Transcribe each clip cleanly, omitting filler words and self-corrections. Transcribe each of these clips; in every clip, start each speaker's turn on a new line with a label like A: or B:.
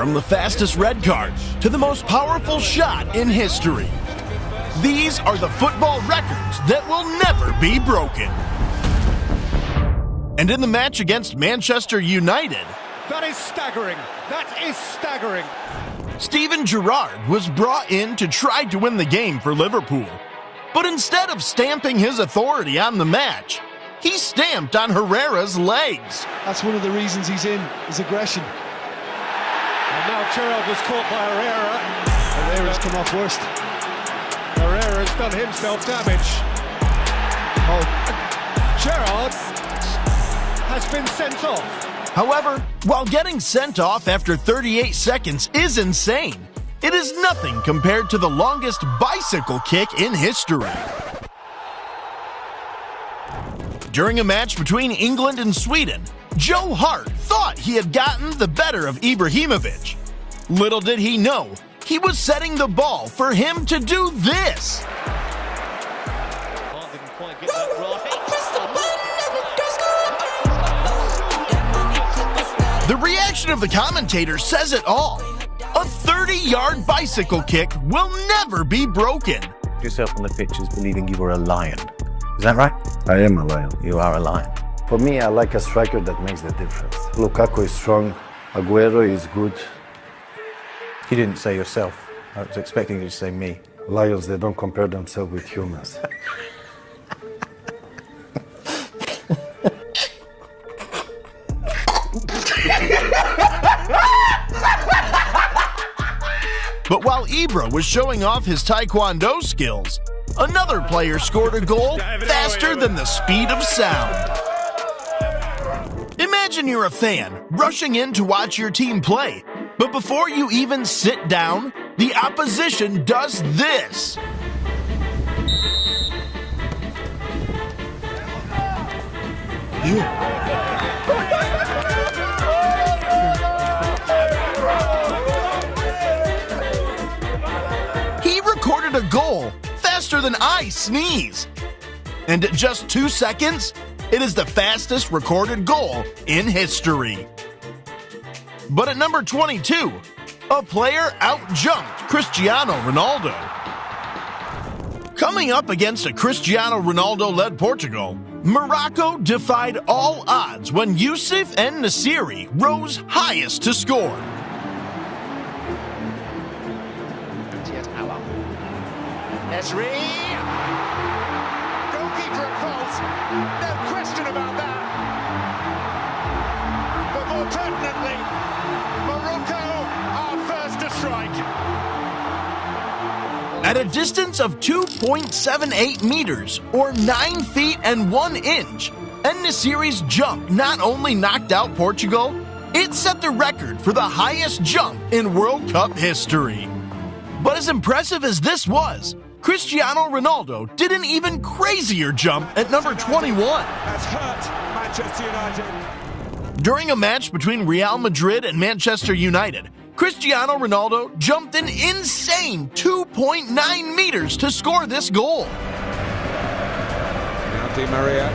A: from the fastest red card to the most powerful shot in history. These are the football records that will never be broken. And in the match against Manchester United,
B: that is staggering. That is staggering.
A: Steven Gerrard was brought in to try to win the game for Liverpool. But instead of stamping his authority on the match, he stamped on Herrera's legs.
C: That's one of the reasons he's in, his aggression.
B: And now Gerrard was caught by Herrera.
C: Herrera's come off worst.
B: Herrera has done himself damage.
C: Oh.
B: Gerrard has been sent off.
A: However, while getting sent off after 38 seconds is insane, it is nothing compared to the longest bicycle kick in history. During a match between England and Sweden, Joe Hart thought he had gotten the better of Ibrahimovic. Little did he know, he was setting the ball for him to do this. The reaction of the commentator says it all. A 30-yard bicycle kick will never be broken.
D: Yourself on the pitch as believing you were a lion. Is that right?
E: I am a lion.
D: You are a lion.
E: For me, I like a striker that makes the difference. Lukaku is strong, Aguero is good.
D: You didn't say yourself. I was expecting you to say me.
E: Lions, they don't compare themselves with humans.
A: But while Ibra was showing off his taekwondo skills, another player scored a goal faster than the speed of sound. Imagine you're a fan rushing in to watch your team play, but before you even sit down, the opposition does this. He recorded a goal faster than I sneeze. And at just 2 seconds, it is the fastest recorded goal in history. But at number 22, a player out-jumped Cristiano Ronaldo. Coming up against a Cristiano Ronaldo-led Portugal, Morocco defied all odds when Youssef En-Nesyri rose highest to score.
B: Nesri. Goalkeeper at fault. No question about that. But more pertinently, Morocco are first to strike.
A: At a distance of 2.78 meters, or 9 feet and 1 inch, En-Nesyri's jump not only knocked out Portugal, it set the record for the highest jump in World Cup history. But as impressive as this was, Cristiano Ronaldo did an even crazier jump at number 21.
B: Has hurt Manchester United.
A: During a match between Real Madrid and Manchester United, Cristiano Ronaldo jumped an insane 2.9 meters to score this goal.
B: Now Di Maria.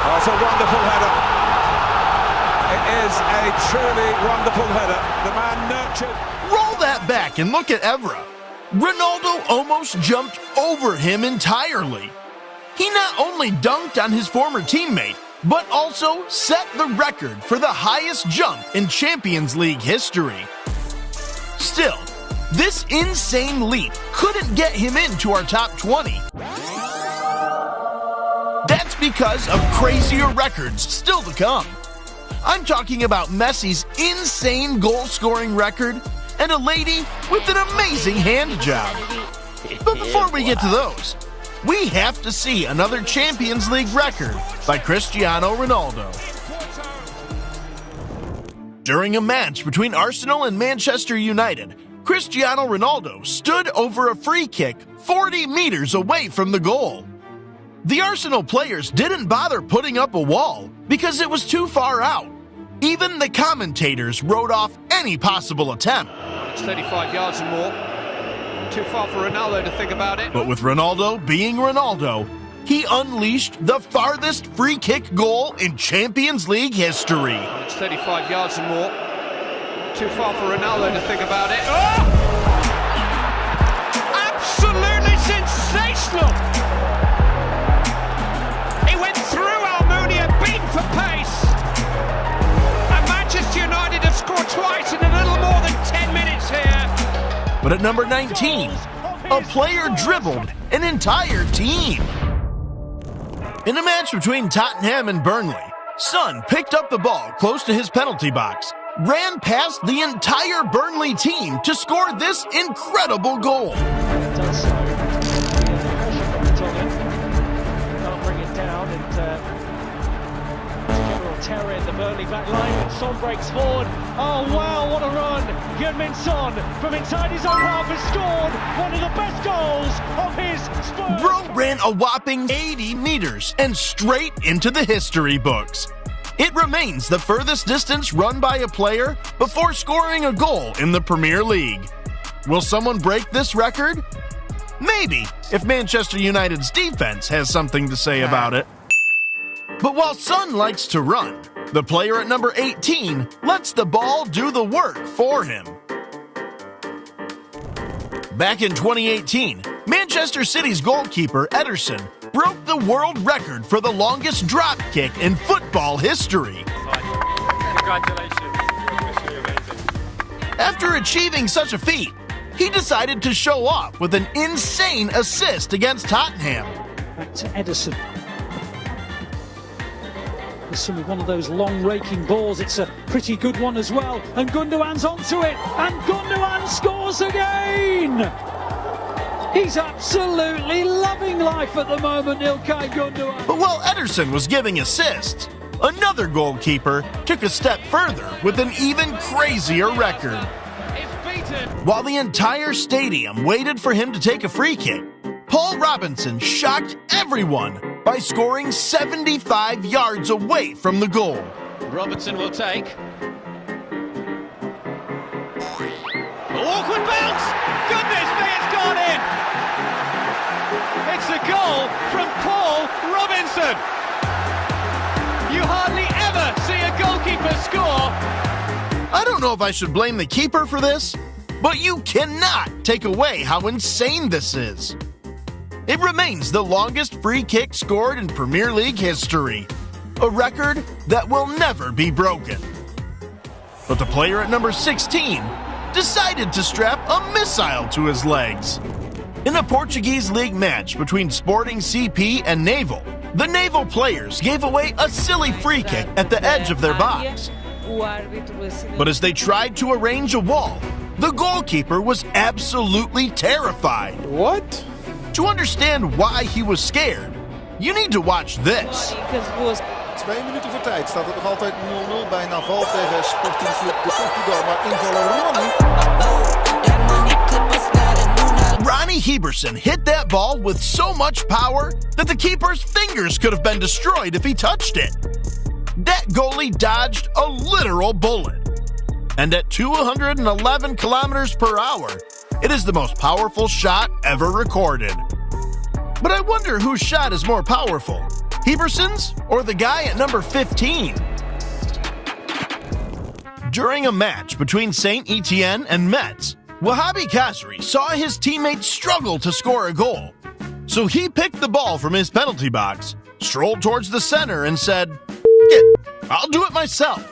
B: Oh, it's a wonderful header. It is a truly wonderful header. The man nurtured.
A: Roll that back and look at Evra. Ronaldo almost jumped over him entirely. He not only dunked on his former teammate, but also set the record for the highest jump in Champions League history. Still, this insane leap couldn't get him into our top 20. That's because of crazier records still to come. I'm talking about Messi's insane goal-scoring record and a lady with an amazing hand job. But before we get to those, we have to see another Champions League record by Cristiano Ronaldo. During a match between Arsenal and Manchester United, Cristiano Ronaldo stood over a free kick 40 meters away from the goal. The Arsenal players didn't bother putting up a wall because it was too far out. Even the commentators wrote off any possible attempt.
B: It's 35 yards and more. Too far for Ronaldo to think about it.
A: But with Ronaldo being Ronaldo, he unleashed the farthest free kick goal in Champions League history.
B: It's 35 yards and more. too far for Ronaldo to think about it. Oh! Absolutely sensational! He went through Almunia, beat for pace. And Manchester United have scored twice in a little more than 10 minutes here.
A: But at number 19, a player dribbled an entire team. In a match between Tottenham and Burnley, Son picked up the ball close to his penalty box, ran past the entire Burnley team to score this incredible goal.
F: Does so. Can't bring it down, and general terror in the Burnley back line, and Son breaks forward. Oh wow, what a run! Heung-min Son from inside his own half has scored one of the best goals of his Spurs.
A: Bro ran a whopping 80 meters and straight into the history books. It remains the furthest distance run by a player before scoring a goal in the Premier League. Will someone break this record? Maybe, if Manchester United's defense has something to say about it. But while Son likes to run, the player at number 18 lets the ball do the work for him. Back in 2018, Manchester City's goalkeeper Ederson broke the world record for the longest drop kick in football history.
G: Congratulations. You're amazing.
A: After achieving such a feat, he decided to show off with an insane assist against Tottenham.
F: Back to Ederson. It's one of those long raking balls. It's a pretty good one as well. And Gundogan's onto it. And Gundogan scores again! He's absolutely loving life at the moment, Ilkay Gundogan.
A: But while Ederson was giving assists, another goalkeeper took a step further with an even crazier record. While the entire stadium waited for him to take a free kick, Paul Robinson shocked everyone by scoring 75 yards away from the goal.
H: Robertson will take. Awkward bounce! Goodness me, it's gone in! It's a goal from Paul Robinson! You hardly ever see a goalkeeper score!
A: I don't know if I should blame the keeper for this, but you cannot take away how insane this is. It remains the longest free kick scored in Premier League history, a record that will never be broken. But the player at number 16 decided to strap a missile to his legs. In a Portuguese league match between Sporting CP and Naval, the Naval players gave away a silly free kick at the edge of their box. But as they tried to arrange a wall, the goalkeeper was absolutely terrified.
B: What?
A: To understand why he was scared, you need to watch this.
I: 2 minuten voor tijd staat het nog altijd 0-0 bij Naval tegen Sporting Club de Portugal. Maar invaller
A: Ronnie Heberson hit that ball with so much power that the keeper's fingers could have been destroyed if he touched it. That goalie dodged a literal bullet. And at 211 kilometers per hour, it is the most powerful shot ever recorded. But I wonder whose shot is more powerful, Heberson's or the guy at number 15? During a match between Saint Etienne and Metz, Wahbi Khazri saw his teammates struggle to score a goal. So he picked the ball from his penalty box, strolled towards the center and said, "I'll do it myself."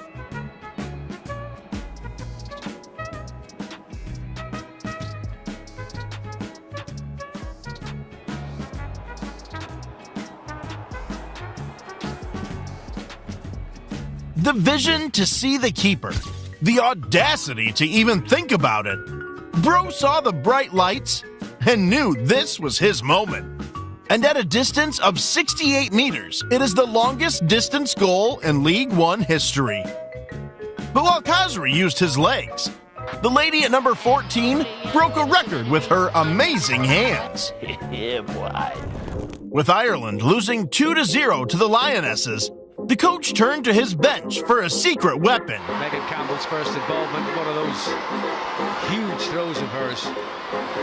A: The vision to see the keeper, the audacity to even think about it. Bro saw the bright lights and knew this was his moment. And at a distance of 68 meters, it is the longest distance goal in League One history. But while Khazri used his legs, the lady at number 14 broke a record with her amazing hands.
E: Yeah, boy.
A: With Ireland losing 2-0 to the Lionesses, the coach turned to his bench for a secret weapon.
B: Megan Campbell's first involvement, one of those huge throws of hers,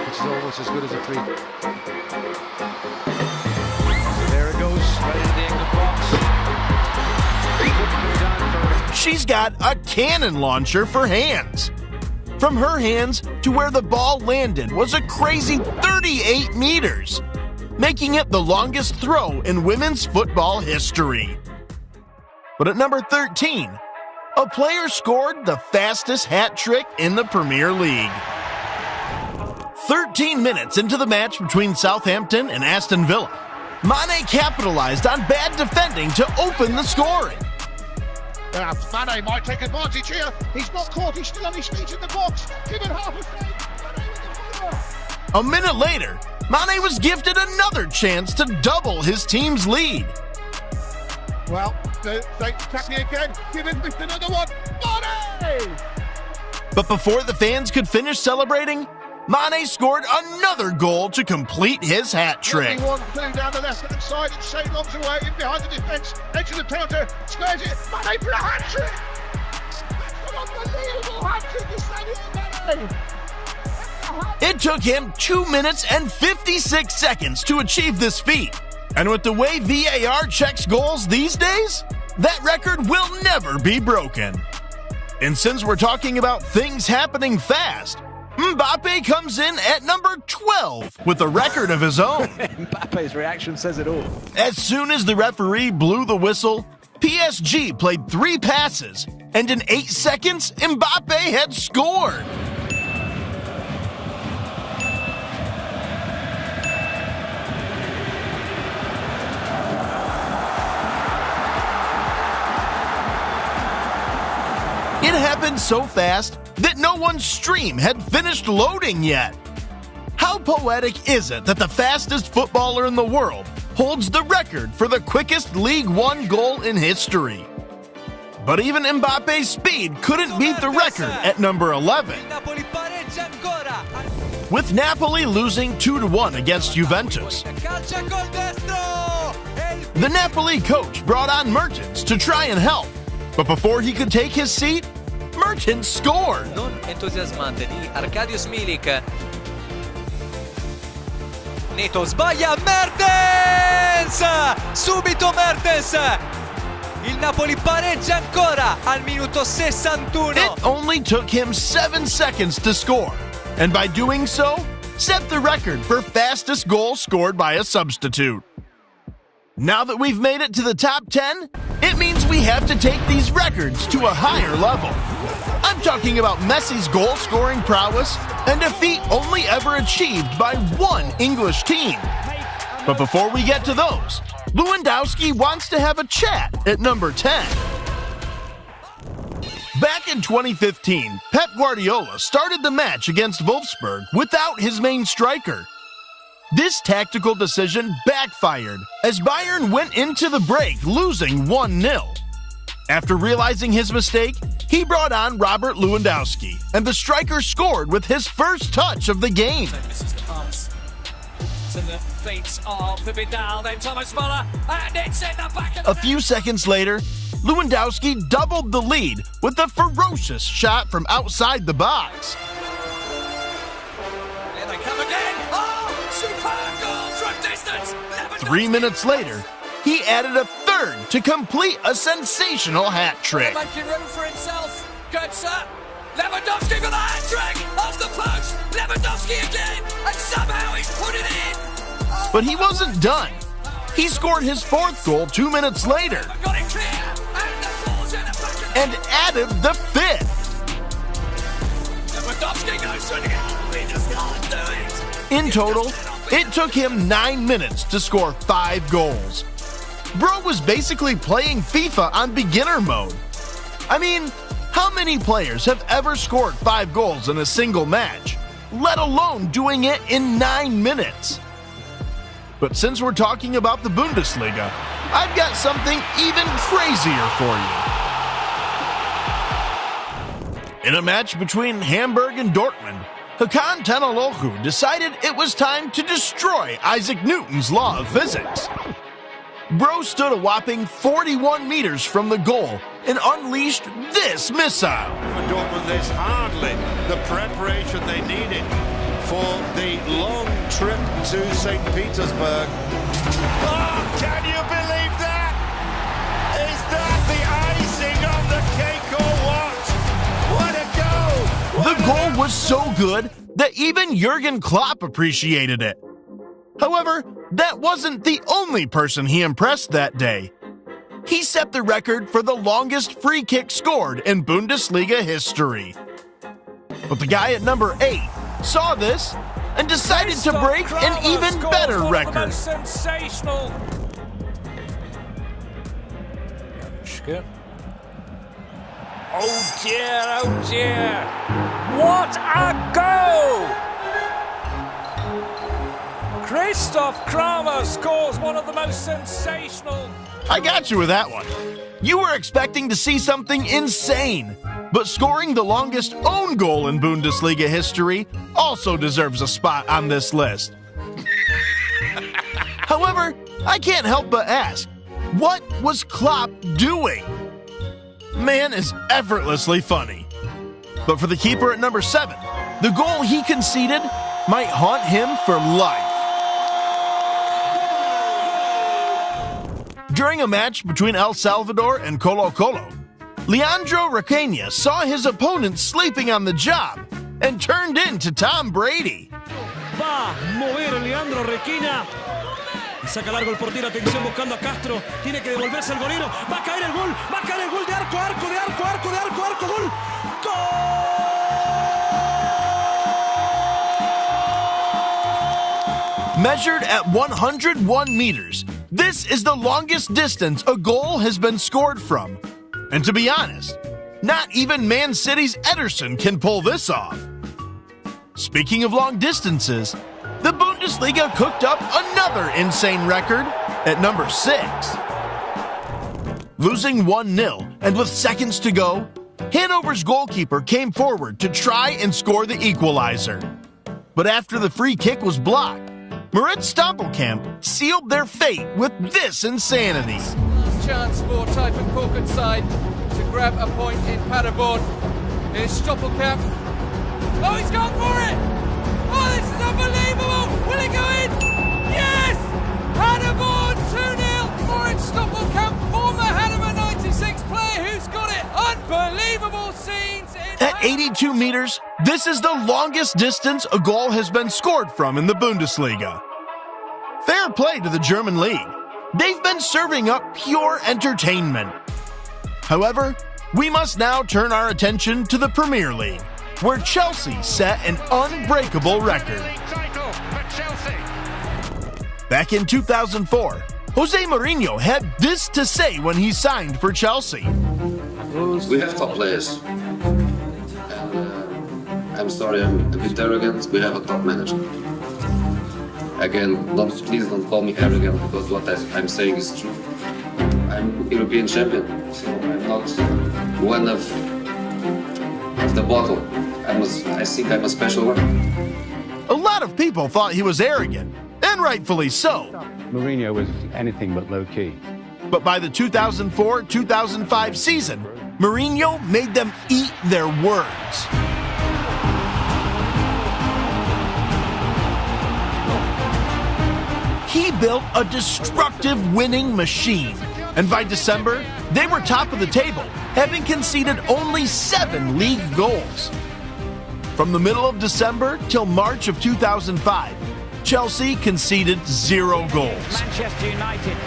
B: which is almost as good as a free. So there it goes, right into the England box.
A: she's got a cannon launcher for hands. From her hands to where the ball landed was a crazy 38 meters, making it the longest throw in women's football history. But at number 13, a player scored the fastest hat trick in the Premier League. 13 minutes into the match between Southampton and Aston Villa, Mane capitalized on bad defending to open the scoring.
J: Mane might take advantage here. He's not caught. He's still on his feet in the box. Given half a save.
A: A minute later, Mane was gifted another chance to double his team's lead.
J: Well, they tap me again. Give him another one. Mane!
A: But before the fans could finish celebrating, Mane scored another goal to complete his hat trick.
J: 1-2 down the left-hand side. It's St. Long's away in behind the defence. Edge of the counter. Squares it. Mane for a hat trick. That's an unbelievable hat trick to Sadio Mane.
A: It took him 2 minutes and 56 seconds to achieve this feat. And with the way VAR checks goals these days, that record will never be broken. And since we're talking about things happening fast, Mbappe comes in at number 12 with a record of his own.
C: Mbappe's reaction says it all.
A: As soon as the referee blew the whistle, PSG played 3 passes, and in 8 seconds, Mbappe had scored. It happened so fast that no one's stream had finished loading yet. How poetic is it that the fastest footballer in the world holds the record for the quickest League One goal in history? But even Mbappe's speed couldn't beat the record at number 11. With Napoli losing 2-1 against Juventus, the Napoli coach brought on Mertens to try and help. But before he could take his seat, Mertens scored.
K: Non entusiasmante di Arkadiusz Milik. Neto sbaglia, Mertens! Subito Mertens! Il Napoli pareggia ancora al minuto 61.
A: It only took him 7 seconds to score, and by doing so, set the record for fastest goal scored by a substitute. Now that we've made it to the top 10, it means we have to take these records to a higher level. I'm talking about Messi's goal-scoring prowess and a feat only ever achieved by one English team. But before we get to those, Lewandowski wants to have a chat at number 10. Back in 2015, Pep Guardiola started the match against Wolfsburg without his main striker. This tactical decision backfired as Bayern went into the break losing 1-0. After realizing his mistake, he brought on Robert Lewandowski, and the striker scored with his first touch of the game. A few seconds later, Lewandowski doubled the lead with a ferocious shot from outside the box. 3 minutes later, he added a third to complete a sensational hat trick.
K: Making room for himself. Götze. Lewandowski for the hat trick. Off the post. Lewandowski again. And somehow he's put it in. Oh,
A: but he wasn't done. He scored his 4th goal 2 minutes later.
K: Got it clear. And the ball's in the back of the
A: and added the 5th.
K: Lewandowski goes to the goal. He just can't do it.
A: In total, it took him 9 minutes to score 5 goals. Bro was basically playing FIFA on beginner mode. I mean, how many players have ever scored 5 goals in a single match, let alone doing it in 9 minutes? But since we're talking about the Bundesliga, I've got something even crazier for you. In a match between Hamburg and Dortmund, Hakan Çalhanoğlu decided it was time to destroy Isaac Newton's law of physics. Bro stood a whopping 41 meters from the goal and unleashed this missile.
L: For Dortmund, there's hardly the preparation they needed for the long trip to St. Petersburg. Oh, can you believe that? Is that the icing on the cake?
A: was so good that even Jurgen Klopp appreciated it. However, that wasn't the only person he impressed that day. He set the record for the longest free kick scored in Bundesliga history. But the guy at number 8 saw this and decided to break an even better record.
F: Sensational. Oh dear, oh dear. What a goal! Christoph Kramer scores one of the most sensational.
A: I got you with that one. You were expecting to see something insane, but scoring the longest own goal in Bundesliga history also deserves a spot on this list. However, I can't help but ask, what was Klopp doing? Man is effortlessly funny. But for the keeper at number 7, the goal he conceded might haunt him for life. During a match between El Salvador and Colo-Colo, Leandro Requena saw his opponent sleeping on the job and turned into Tom Brady.
F: Va a mover Leandro Requena. Saca largo el portero, atención buscando a Castro. Tiene que devolverse el golero. Va a caer el gol. Va a caer el gol de arco, arco, de arco, arco, de arco, arco, gol. ¡Gol!
A: Measured at 101 meters, this is the longest distance a goal has been scored from. And to be honest, not even Man City's Ederson can pull this off. Speaking of long distances, the Bundesliga cooked up another insane record at number 6. Losing 1-0 and with seconds to go, Hannover's goalkeeper came forward to try and score the equalizer. But after the free kick was blocked, Marit Stoppelkamp sealed their fate with this insanity.
K: Last chance for Typhoon Corkut's side to grab a point in Paderborn. Here's Stoppelkamp. Oh, he's gone for it! Oh, this is unbelievable! Will it go in? Yes! Paderborn 2-0! Marit Stoppelkamp, former Hannover 96 player who's got it! Unbelievable scenes!
A: At 82 meters, this is the longest distance a goal has been scored from in the Bundesliga. Fair play to the German league. They've been serving up pure entertainment. However, we must now turn our attention to the Premier League, where Chelsea set an unbreakable record. Back in 2004, Jose Mourinho had this to say when he signed for Chelsea.
M: We have top players. I'm sorry, I'm a bit arrogant. We have a top manager. Again, please don't call me arrogant because what I'm saying is true. I'm European champion, so I'm not one of the bottle. I think I'm a special one.
A: A lot of people thought he was arrogant, and rightfully so.
N: Mourinho was anything but low-key.
A: But by the 2004-2005 season, Mourinho made them eat their words. He built a destructive winning machine, and by December, they were top of the table, having conceded only 7 league goals. From the middle of December till March of 2005, Chelsea conceded 0 goals.
F: Manchester United.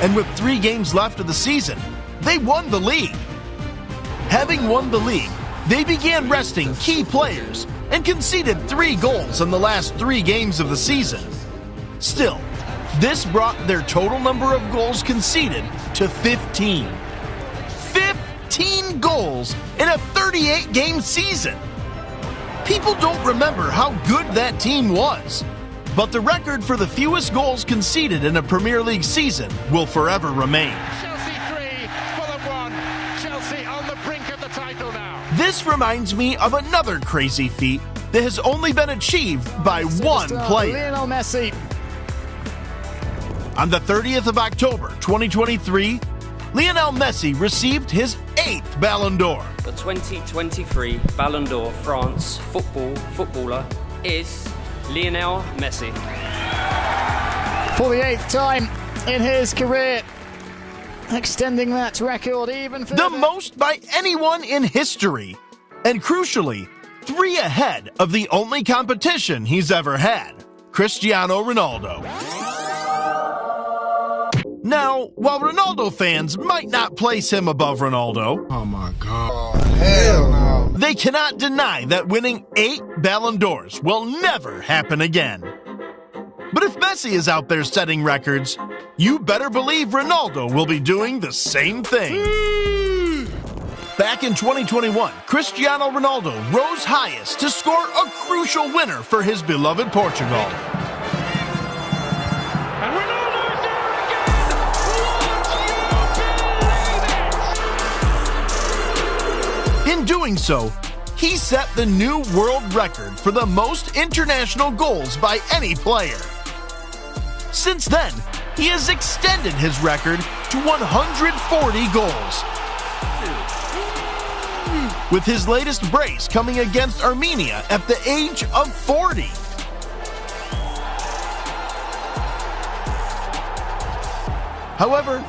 A: And with 3 games left of the season, they won the league. Having won the league, they began resting key players and conceded 3 goals in the last 3 games of the season. Still, this brought their total number of goals conceded to 15. 15 goals in a 38-game season! People don't remember how good that team was, but the record for the fewest goals conceded in a Premier League season will forever remain.
J: Chelsea 3, Fulham 1. Chelsea on the brink of the title now.
A: This reminds me of another crazy feat that has only been achieved by one player.
C: Lionel Messi.
A: On the 30th of October, 2023, Lionel Messi received his 8th Ballon d'Or.
O: The 2023 Ballon d'Or France footballer is Lionel Messi.
C: For the 8th time in his career, extending that record even further.
A: The most by anyone in history. And crucially, 3 ahead of the only competition he's ever had, Cristiano Ronaldo. Now, while Ronaldo fans might not place him above Ronaldo,
J: oh my God, hell no,
A: they cannot deny that winning 8 Ballon d'Ors will never happen again. But if Messi is out there setting records, you better believe Ronaldo will be doing the same thing. Back in 2021, Cristiano Ronaldo rose highest to score a crucial winner for his beloved Portugal.
B: And Ronaldo's there again! Would you believe it?
A: In doing so, he set the new world record for the most international goals by any player. Since then, he has extended his record to 140 goals. With his latest brace coming against Armenia at the age of 40. However,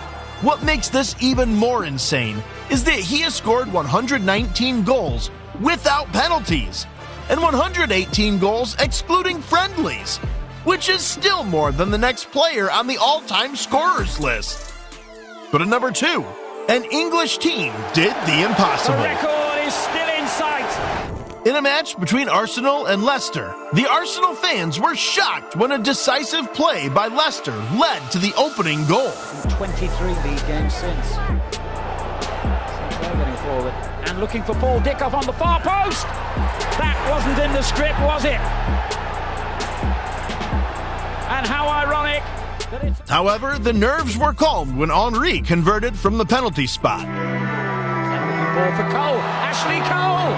A: what makes this even more insane is that he has scored 119 goals without penalties and 118 goals excluding friendlies, which is still more than the next player on the all-time scorers list. But at number 2, an English team did the impossible.
B: The record is still in sight.
A: In a match between Arsenal and Leicester, the Arsenal fans were shocked when a decisive play by Leicester led to the opening goal.
F: 23 league games since. Sinclair getting forward and looking for Paul Dickoff on the far post. That wasn't in the script, was it? And how ironic that it's...
A: However, the nerves were calmed when Henry converted from the penalty spot.
F: And looking ball for Cole. Ashley Cole!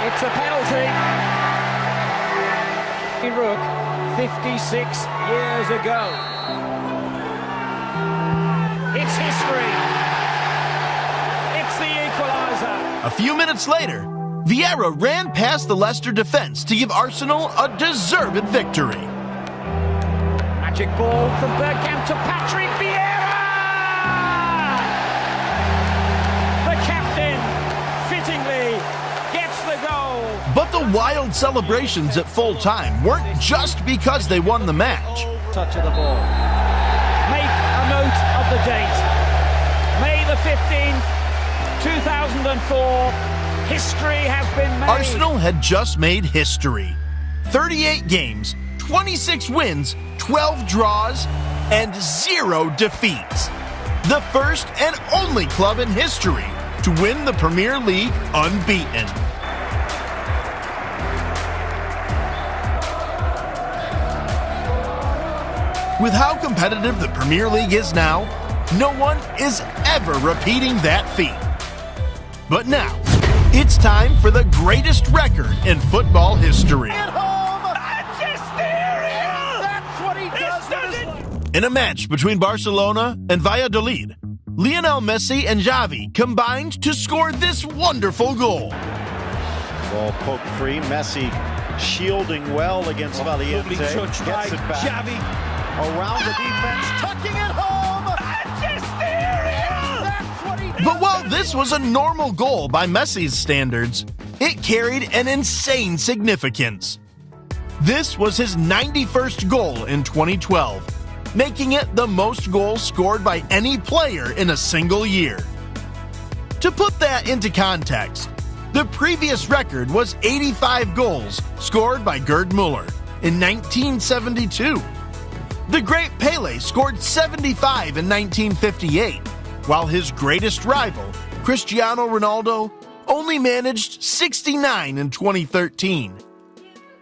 F: It's a penalty. Rook, 56 years ago. It's history. It's the equaliser.
A: A few minutes later, Vieira ran past the Leicester defense to give Arsenal a deserved victory.
F: Magic ball from Bergkamp to Patrick Vieira! The captain, fittingly, gets the goal.
A: But the wild celebrations at full time weren't just because they won the match.
F: Touch of the ball. Make a note of the date. May the 15th, 2004. History has been made.
A: Arsenal had just made history. 38 games, 26 wins, 12 draws, and 0 defeats. The first and only club in history to win the Premier League unbeaten. With how competitive the Premier League is now, no one is ever repeating that feat. But now, it's time for the greatest record in football history. In a match between Barcelona and Valladolid, Lionel Messi and Xavi combined to score this wonderful goal.
P: Ball poked free, Messi shielding well against Valiente, gets it back,
B: Xavi
P: around the defense, tucking it home!
A: But while this was a normal goal by Messi's standards, it carried an insane significance. This was his 91st goal in 2012, making it the most goals scored by any player in a single year. To put that into context, the previous record was 85 goals scored by Gerd Müller in 1972. The great Pele scored 75 in 1958, while his greatest rival, Cristiano Ronaldo, only managed 69 in 2013.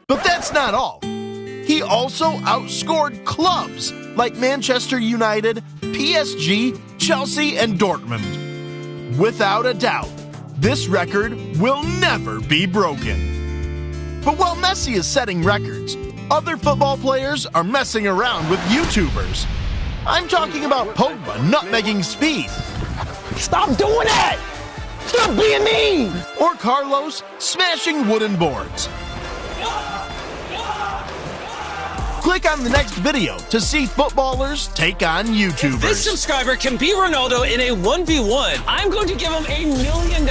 A: But that's not all. He also outscored clubs like Manchester United, PSG, Chelsea, and Dortmund. Without a doubt, this record will never be broken. But while Messi is setting records, other football players are messing around with YouTubers. I'm talking about Pogba nutmegging speed.
Q: Stop doing that! Stop being mean!
A: Or Carlos smashing wooden boards. Click on the next video to see footballers take on YouTubers.
R: If this subscriber can beat Ronaldo in a 1v1, I'm going to give him $1 million.